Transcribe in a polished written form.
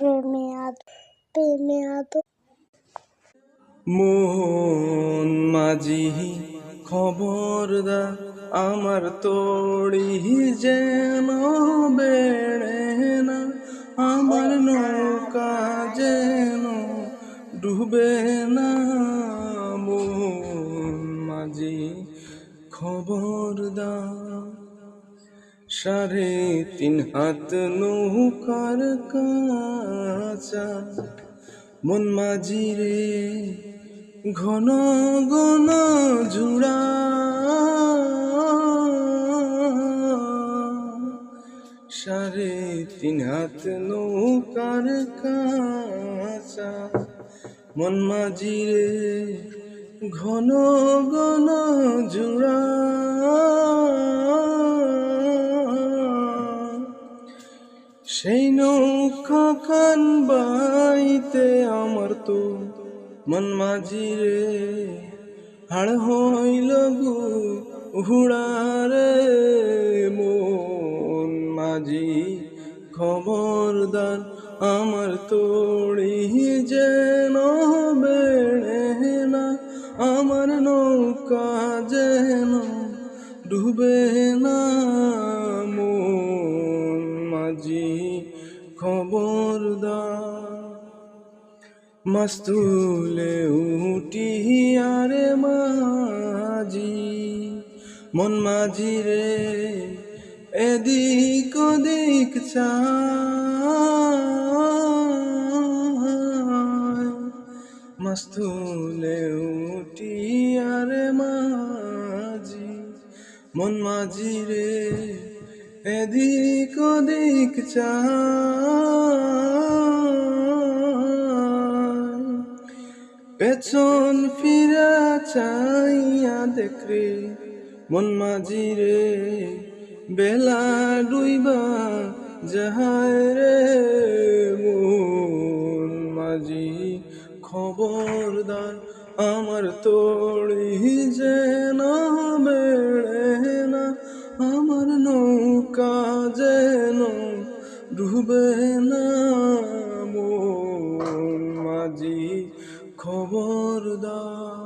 প্রেমে আদো মোহন মাঝি খবরদার, আমার তোড়ি যেন বেড়ে না, আমার নৌকা যেন ডুবে না। মোহন মাঝি খবরদার, 3.5 হাত নৌকার কাঁচা, মন মাঝি রে ঘন ঘন ঝুড়া, 3.5 হাত নৌকার কাঁচা, মন মাঝি রে ঘন ঘন ঝুড়া। সেই নৌকা খান বাইতে আমার তো মন মাঝি রে হাড় হইল গু হুড়ারে। মন মাঝি খবরদার, আমার তোড়ি যেন বেড়ে না, আমার নৌকা যেন ডুবে না। মন মাঝি খবরদার, মাছ তুলে উঠি আরে মাঝি, মন মাঝি রে এদিক ওদিক চায়, মাছ তুলে উঠি আরে মাঝি, মন মাঝি রে এদিক ওদিক চায়। পেছন ফিরা চাইয়া দেখরে মন মাঝি রে বেলা ডুইবা যাহায় রে। মন মাঝি খবরদার, আমার তোড়ি যেন বেড়ে না, আমার নৌকা যেন ডুবে না। মন মাঝি খবরদার।